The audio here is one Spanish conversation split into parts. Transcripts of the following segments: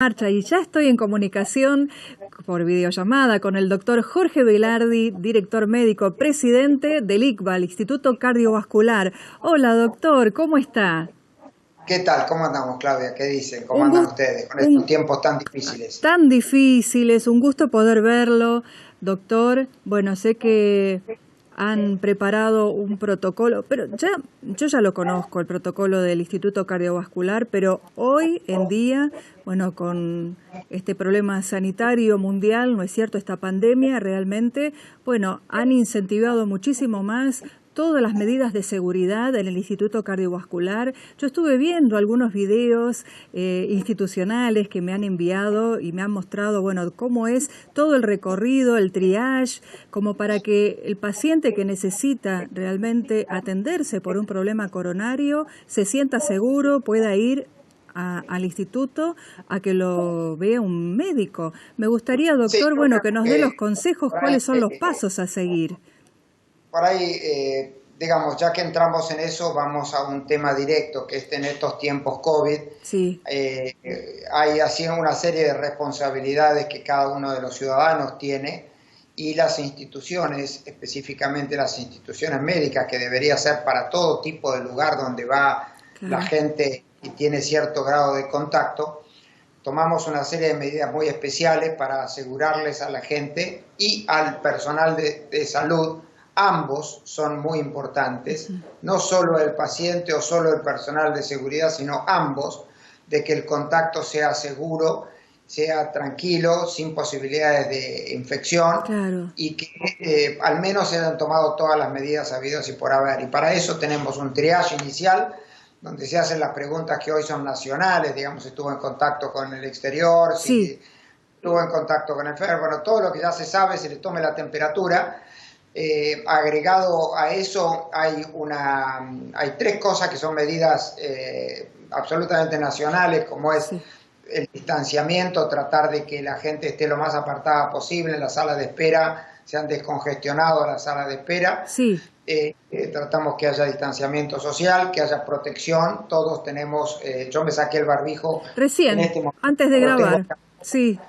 Marcha y ya estoy en comunicación por videollamada con el doctor Jorge Velardi, director médico, presidente del ICVA, el Instituto Cardiovascular. Hola doctor, ¿cómo está? ¿Qué tal? ¿Cómo andamos, Claudia? ¿Qué dicen? ¿Cómo Un andan gusto, ustedes con estos tiempos tan difíciles? tan difícil, es un gusto poder verlo, doctor. Bueno, sé que han preparado un protocolo, pero yo ya lo conozco, el protocolo del Instituto Cardiovascular, pero hoy en día, bueno, con este problema sanitario mundial, ¿no es cierto?, esta pandemia, realmente, bueno, han incentivado muchísimo más todas las medidas de seguridad en el Instituto Cardiovascular. Yo estuve viendo algunos videos institucionales que me han enviado y me han mostrado, bueno, cómo es todo el recorrido, el triage, como para que el paciente que necesita realmente atenderse por un problema coronario se sienta seguro, pueda ir al instituto a que lo vea un médico. Me gustaría, Sí, doctor, yo bueno, creo que nos dé los que consejos, por ahí, cuáles son los pasos a seguir. digamos, ya que entramos en eso, vamos a un tema directo, que es en estos tiempos COVID. Sí, Hay así una serie de responsabilidades que cada uno de los ciudadanos tiene y las instituciones, específicamente las instituciones médicas, que debería ser para todo tipo de lugar donde va la claro. gente y tiene cierto grado de contacto. Tomamos una serie de medidas muy especiales para asegurarles a la gente y al personal de salud, ambos son muy importantes, no solo el paciente o solo el personal de seguridad, sino ambos, de que el contacto sea seguro, sea tranquilo, sin posibilidades de infección Claro. y que al menos se hayan tomado todas las medidas habidas y por haber. Y para eso tenemos un triage inicial donde se hacen las preguntas que hoy son nacionales, digamos, si estuvo en contacto con el exterior, Sí, si estuvo en contacto con el enfermo, bueno, todo lo que ya se sabe, se le tome la temperatura. Agregado a eso hay tres cosas que son medidas absolutamente nacionales, como es sí. el distanciamiento, tratar de que la gente esté lo más apartada posible en la sala de espera, se han descongestionado las salas de espera. Sí, Tratamos que haya distanciamiento social, que haya protección. Todos tenemos, yo me saqué el barbijo en recién, este momento, antes de lo tengo, grabar. Sí,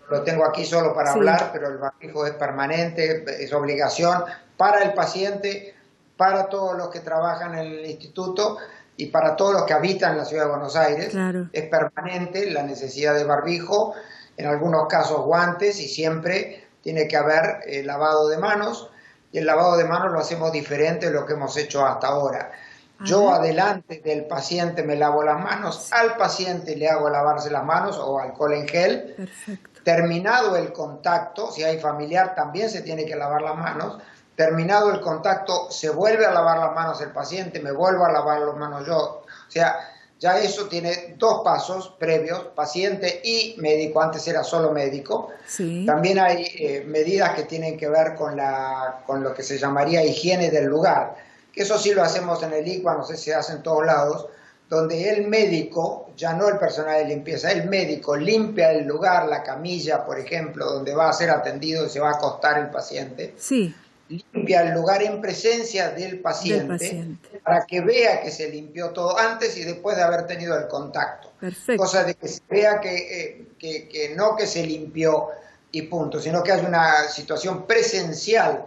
lo tengo aquí solo para sí. hablar, pero el barbijo es permanente, es obligación para el paciente, para todos los que trabajan en el instituto y para todos los que habitan en la ciudad de Buenos Aires. Claro. Es permanente la necesidad de barbijo, en algunos casos guantes y siempre tiene que haber lavado de manos. Y el lavado de manos lo hacemos diferente de lo que hemos hecho hasta ahora. A Yo ver. adelante del paciente me lavo las manos, Sí, al paciente le hago lavarse las manos o alcohol en gel. perfecto. Terminado el contacto, si hay familiar también se tiene que lavar las manos. Terminado el contacto, se vuelve a lavar las manos el paciente, me vuelvo a lavar las manos yo. O sea, ya eso tiene dos pasos previos, paciente y médico. Antes era solo médico. Sí, También hay medidas que tienen que ver con lo que se llamaría higiene del lugar, que eso sí lo hacemos en el ICVA, no sé si se hace en todos lados, donde el médico, ya no el personal de limpieza, el médico limpia el lugar, la camilla, por ejemplo, donde va a ser atendido y se va a acostar el paciente, sí, limpia el lugar en presencia del del paciente paciente. para que vea que se limpió todo antes y después de haber tenido el contacto. Perfecto. Cosa de que se vea que no que se limpió y punto, sino que hay una situación presencial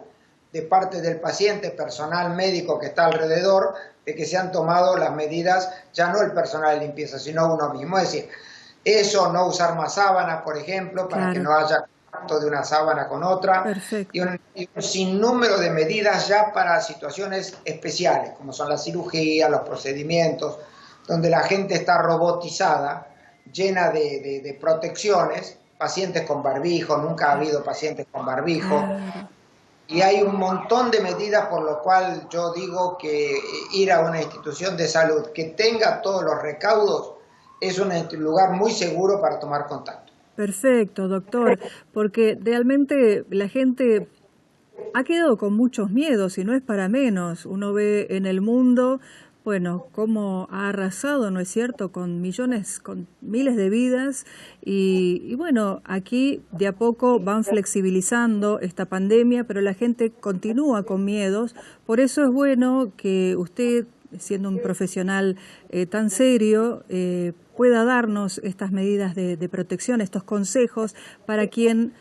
de parte del paciente, personal médico que está alrededor, de que se han tomado las medidas, ya no el personal de limpieza, sino uno mismo. Es decir, eso, no usar más sábanas, por ejemplo, para que Claro. no haya contacto de una sábana con otra, Perfecto. y un sinnúmero de medidas ya para situaciones especiales, como son la cirugía, los procedimientos, donde la gente está robotizada, llena de protecciones, pacientes con barbijo, nunca ha habido pacientes con barbijo, Claro. y hay un montón de medidas por lo cual yo digo que ir a una institución de salud que tenga todos los recaudos es un lugar muy seguro para tomar contacto. Perfecto, doctor, porque realmente la gente ha quedado con muchos miedos y no es para menos. Uno ve en el mundo, bueno, cómo ha arrasado, ¿no es cierto?, con millones, con miles de vidas y bueno, aquí de a poco van flexibilizando esta pandemia, pero la gente continúa con miedos. Por eso es bueno que usted, siendo un profesional tan serio, pueda darnos estas medidas de protección, estos consejos para quien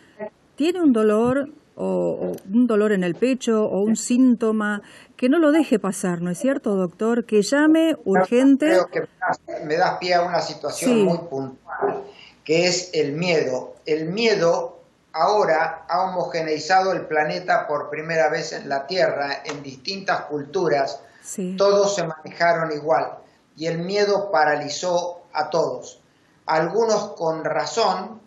tiene un dolor o un dolor en el pecho o un síntoma, que no lo deje pasar, ¿no es cierto, doctor? Que llame urgente. Creo que me das pie a una situación Sí, muy puntual, que es el miedo. El miedo ahora ha homogeneizado el planeta por primera vez en la Tierra, en distintas culturas, sí, todos se manejaron igual y el miedo paralizó a todos. Algunos con razón,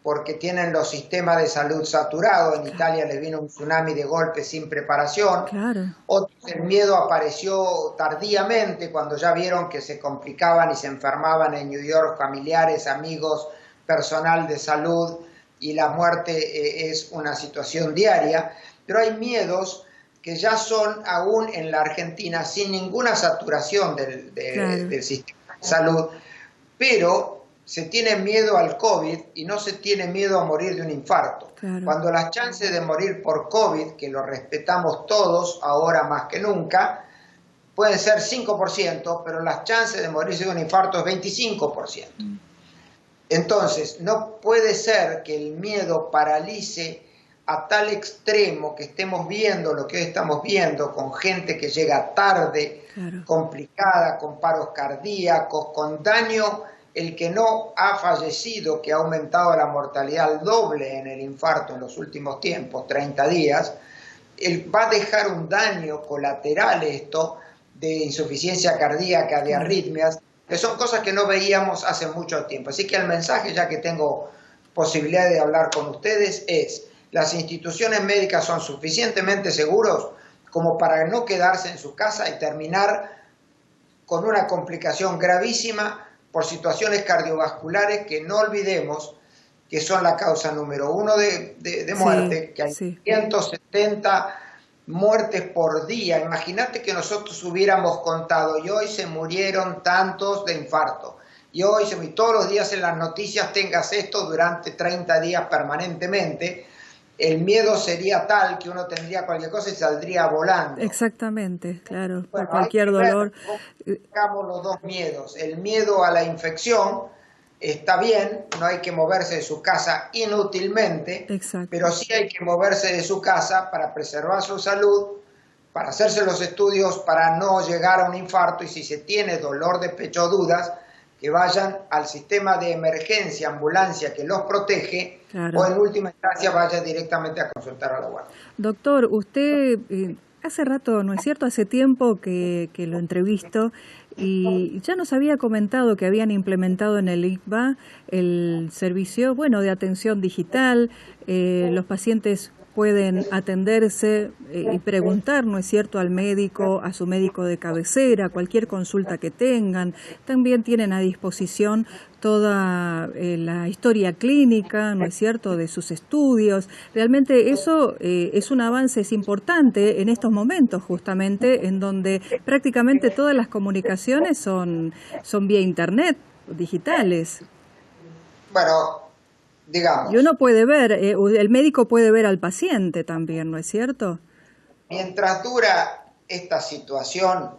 porque tienen los sistemas de salud saturados. En Italia les vino un tsunami de golpe sin preparación. claro, Otros el miedo apareció tardíamente cuando ya vieron que se complicaban y se enfermaban en New York familiares, amigos, personal de salud, y la muerte es una situación diaria. Pero hay miedos que ya son aún en la Argentina sin ninguna saturación claro, del sistema de salud, pero se tiene miedo al COVID y no se tiene miedo a morir de un infarto. claro. Cuando las chances de morir por COVID, que lo respetamos todos ahora más que nunca, pueden ser 5%, pero las chances de morirse de un infarto es 25%. Entonces, no puede ser que el miedo paralice a tal extremo que estemos viendo lo que hoy estamos viendo, con gente que llega tarde, Claro. complicada, con paros cardíacos, con daño. El que no ha fallecido, que ha aumentado la mortalidad al doble en el infarto en los últimos tiempos, 30 días, va a dejar un daño colateral esto de insuficiencia cardíaca, de arritmias, que son cosas que no veíamos hace mucho tiempo. Así que el mensaje, ya que tengo posibilidad de hablar con ustedes, es: las instituciones médicas son suficientemente seguros como para no quedarse en su casa y terminar con una complicación gravísima por situaciones cardiovasculares que no olvidemos que son la causa número 1 de muerte, que hay 170 muertes por día. Imagínate que nosotros hubiéramos contado y hoy se murieron tantos de infarto, y hoy todos los días en las noticias tengas esto durante 30 días permanentemente. El miedo sería tal que uno tendría cualquier cosa y saldría volando. Exactamente, claro, por Bueno, cualquier dolor. Buscamos los dos miedos. El miedo a la infección está bien, no hay que moverse de su casa inútilmente, Exacto. pero sí hay que moverse de su casa para preservar su salud, para hacerse los estudios, para no llegar a un infarto, y si se tiene dolor de pecho o dudas, que vayan al sistema de emergencia, ambulancia que los protege, Claro. o en última instancia vaya directamente a consultar a la guardia. Doctor, usted hace rato, ¿no es cierto? Hace tiempo que lo entrevisto y ya nos había comentado que habían implementado en el ICBA el servicio, bueno, de atención digital. Los pacientes pueden atenderse y preguntar, ¿no es cierto?, al médico, a su médico de cabecera, cualquier consulta que tengan. También tienen a disposición toda la historia clínica, ¿no es cierto?, de sus estudios. Realmente eso es un avance, es importante en estos momentos, justamente, en donde prácticamente todas las comunicaciones son vía internet, digitales. Bueno, digamos, Y uno puede ver, el médico puede ver al paciente también, ¿no es cierto? mientras dura esta situación,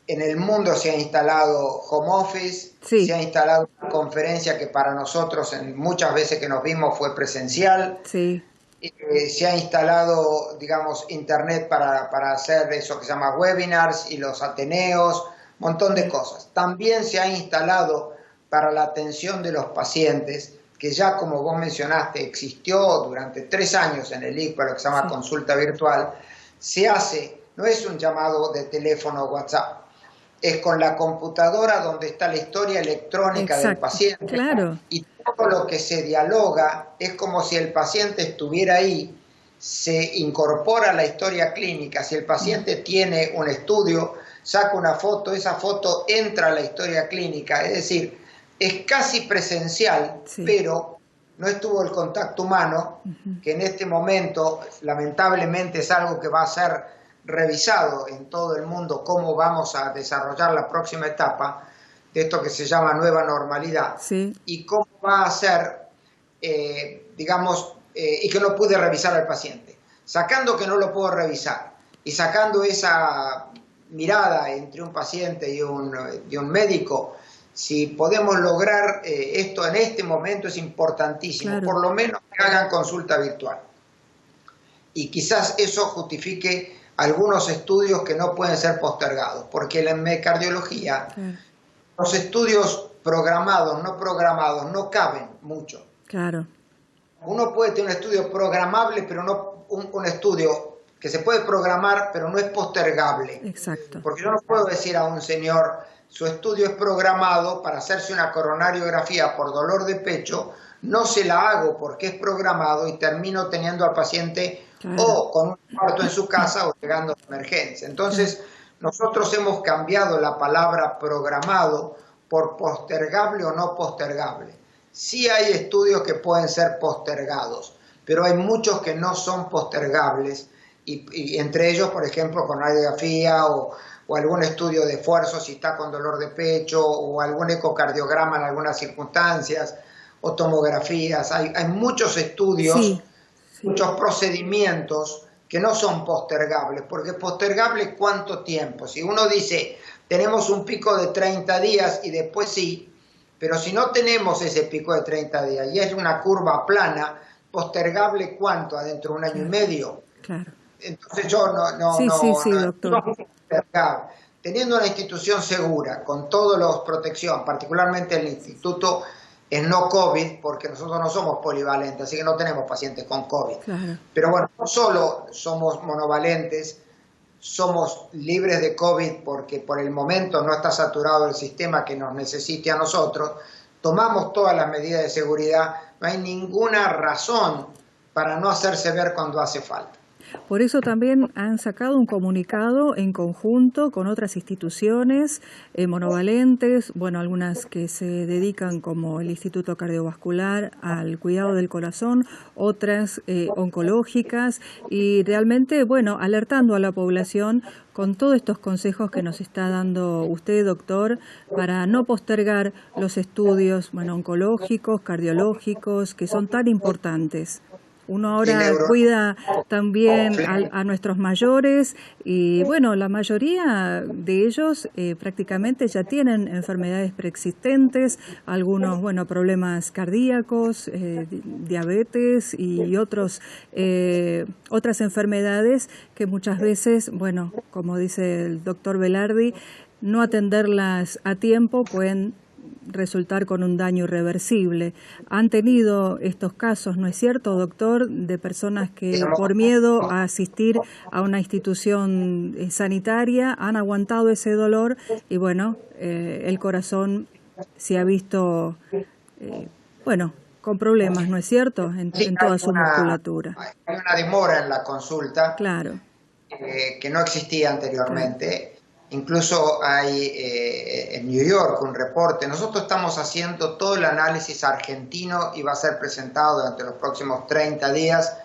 en el mundo se ha instalado home office, Sí. se ha instalado una conferencia que para nosotros muchas veces que nos vimos fue presencial, Sí, se ha instalado, digamos, internet para hacer eso que se llama webinars y los ateneos, un montón de cosas. También se ha instalado para la atención de los pacientes, que ya como vos mencionaste existió durante 3 años en el ICBA, lo que se llama consulta virtual. Se hace, no es un llamado de teléfono o WhatsApp, es con la computadora donde está la historia electrónica del paciente. Claro. Y todo lo que se dialoga es como si el paciente estuviera ahí, se incorpora a la historia clínica. Si el paciente tiene un estudio, saca una foto, esa foto entra a la historia clínica, es decir, es casi presencial, pero no estuvo el contacto humano, que en este momento lamentablemente es algo que va a ser revisado en todo el mundo, cómo vamos a desarrollar la próxima etapa de esto que se llama nueva normalidad, y cómo va a ser, digamos, y que no pude revisar al paciente. Sacando que no lo puedo revisar y sacando esa mirada entre un paciente y un médico, Si podemos lograr esto en este momento es importantísimo, claro. por lo menos que hagan consulta virtual. Y quizás eso justifique algunos estudios que no pueden ser postergados, porque en cardiología Claro. los estudios programados, no caben mucho. Claro. Uno puede tener un estudio programable, pero no un estudio que se puede programar, pero no es postergable. Exacto. Porque yo no puedo decir a un señor, su estudio es programado para hacerse una coronariografía por dolor de pecho, no se la hago porque es programado y termino teniendo al paciente Claro. o con un infarto en su casa o llegando a emergencia. Entonces, nosotros hemos cambiado la palabra programado por postergable o no postergable. Sí hay estudios que pueden ser postergados, pero hay muchos que no son postergables y entre ellos, por ejemplo, con radiografía o algún estudio de esfuerzo si está con dolor de pecho o algún ecocardiograma en algunas circunstancias o tomografías. Hay muchos estudios, sí. muchos procedimientos que no son postergables, porque postergable ¿cuánto tiempo? Si uno dice tenemos un pico de 30 días y después sí, pero si no tenemos ese pico de 30 días y es una curva plana, postergable ¿cuánto? ¿Adentro de un año y medio? Claro. Entonces yo Sí, doctor. Teniendo una institución segura, con todas las protecciones, particularmente el instituto es no COVID, porque nosotros no somos polivalentes, así que no tenemos pacientes con COVID. Claro. Pero bueno, no solo somos monovalentes, somos libres de COVID porque por el momento no está saturado el sistema que nos necesite a nosotros, tomamos todas las medidas de seguridad, no hay ninguna razón para no hacerse ver cuando hace falta. Por eso también han sacado un comunicado en conjunto con otras instituciones monovalentes, bueno, algunas que se dedican como el Instituto Cardiovascular al cuidado del corazón, otras oncológicas y realmente, bueno, alertando a la población con todos estos consejos que nos está dando usted, doctor, para no postergar los estudios, bueno, oncológicos, cardiológicos, que son tan importantes. Uno ahora cuida también a nuestros mayores y bueno, la mayoría de ellos prácticamente ya tienen enfermedades preexistentes, algunos, bueno, problemas cardíacos, diabetes y otras enfermedades que muchas veces, bueno, como dice el doctor Velardi, no atenderlas a tiempo pueden resultar con un daño irreversible. Han tenido estos casos, ¿no es cierto, doctor?, de personas que por miedo a asistir a una institución sanitaria han aguantado ese dolor y bueno, el corazón se ha visto, bueno, con problemas, ¿no es cierto?, en toda su musculatura. Hay una demora en la consulta, claro, que no existía anteriormente. Claro. Incluso hay en New York un reporte. Nosotros estamos haciendo todo el análisis argentino y va a ser presentado durante los próximos 30 días.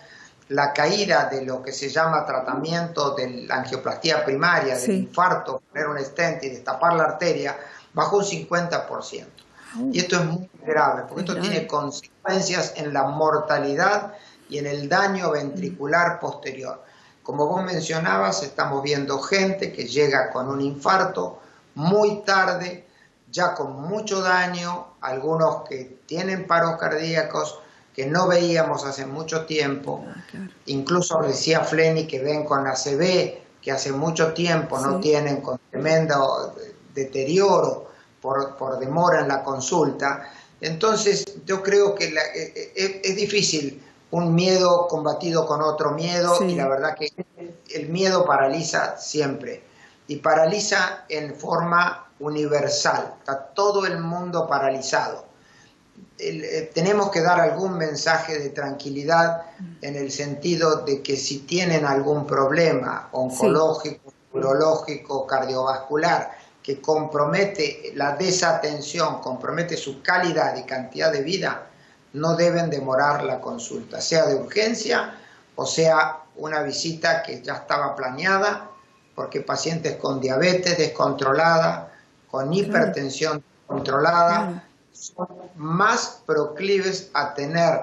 La caída de lo que se llama tratamiento de la angioplastía primaria, del infarto, poner un stent y destapar la arteria, bajó un 50%. Y esto es muy grave, porque esto tiene consecuencias en la mortalidad y en el daño ventricular posterior. Como vos mencionabas, estamos viendo gente que llega con un infarto muy tarde, ya con mucho daño, algunos que tienen paros cardíacos que no veíamos hace mucho tiempo. Claro. Incluso decía Fleni que ven con ACV, que hace mucho tiempo no tienen, con tremendo deterioro por demora en la consulta. Entonces yo creo que es difícil un miedo combatido con otro miedo y la verdad que el miedo paraliza siempre y paraliza en forma universal, está todo el mundo paralizado. Tenemos que dar algún mensaje de tranquilidad en el sentido de que si tienen algún problema oncológico, urológico, cardiovascular que compromete la desatención, compromete su calidad y cantidad de vida, no deben demorar la consulta, sea de urgencia o sea una visita que ya estaba planeada, porque pacientes con diabetes descontrolada, con hipertensión controlada, son más proclives a tener,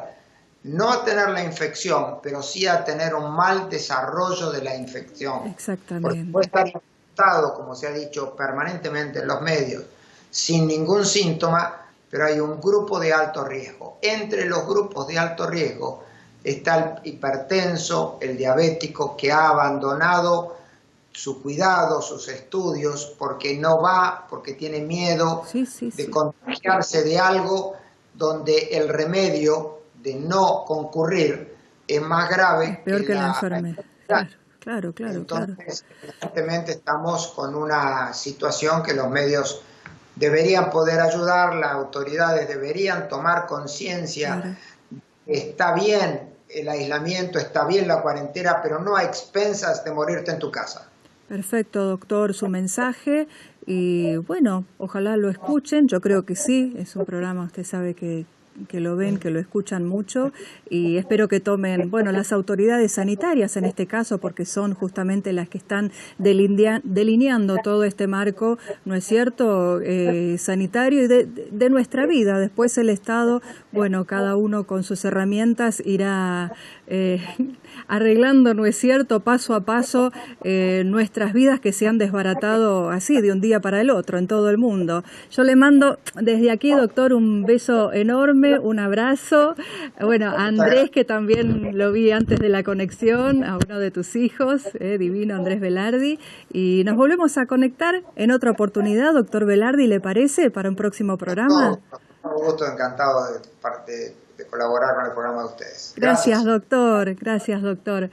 no a tener la infección, pero sí a tener un mal desarrollo de la infección. Exactamente. Porque puede estar infectado, como se ha dicho permanentemente en los medios, sin ningún síntoma, pero hay un grupo de alto riesgo. Entre los grupos de alto riesgo está el hipertenso, el diabético, que ha abandonado su cuidado, sus estudios, porque no va, porque tiene miedo de contagiarse de algo donde el remedio de no concurrir es más grave es peor que la enfermedad. Claro. Entonces, evidentemente estamos con una situación que los medios deberían poder ayudar, las autoridades deberían tomar conciencia. Claro. Está bien el aislamiento, está bien la cuarentena, pero no a expensas de morirte en tu casa. Perfecto, doctor, su mensaje. Y bueno, ojalá lo escuchen. Yo creo que sí, es un programa, usted sabe que lo ven, que lo escuchan mucho, y espero que tomen, bueno, las autoridades sanitarias en este caso, porque son justamente las que están delineando todo este marco, ¿no es cierto?, sanitario y de nuestra vida. Después el Estado, bueno, cada uno con sus herramientas irá arreglando, ¿no es cierto?, paso a paso nuestras vidas que se han desbaratado así de un día para el otro en todo el mundo. Yo le mando desde aquí, doctor, un beso enorme, un abrazo. Bueno, a Andrés, que también lo vi antes de la conexión, a uno de tus hijos, divino Andrés Velardi. Y nos volvemos a conectar en otra oportunidad, doctor Velardi, ¿le parece? Para un próximo programa. Un gusto, encantado de colaborar con el programa de ustedes. Gracias, doctor. Gracias, doctor.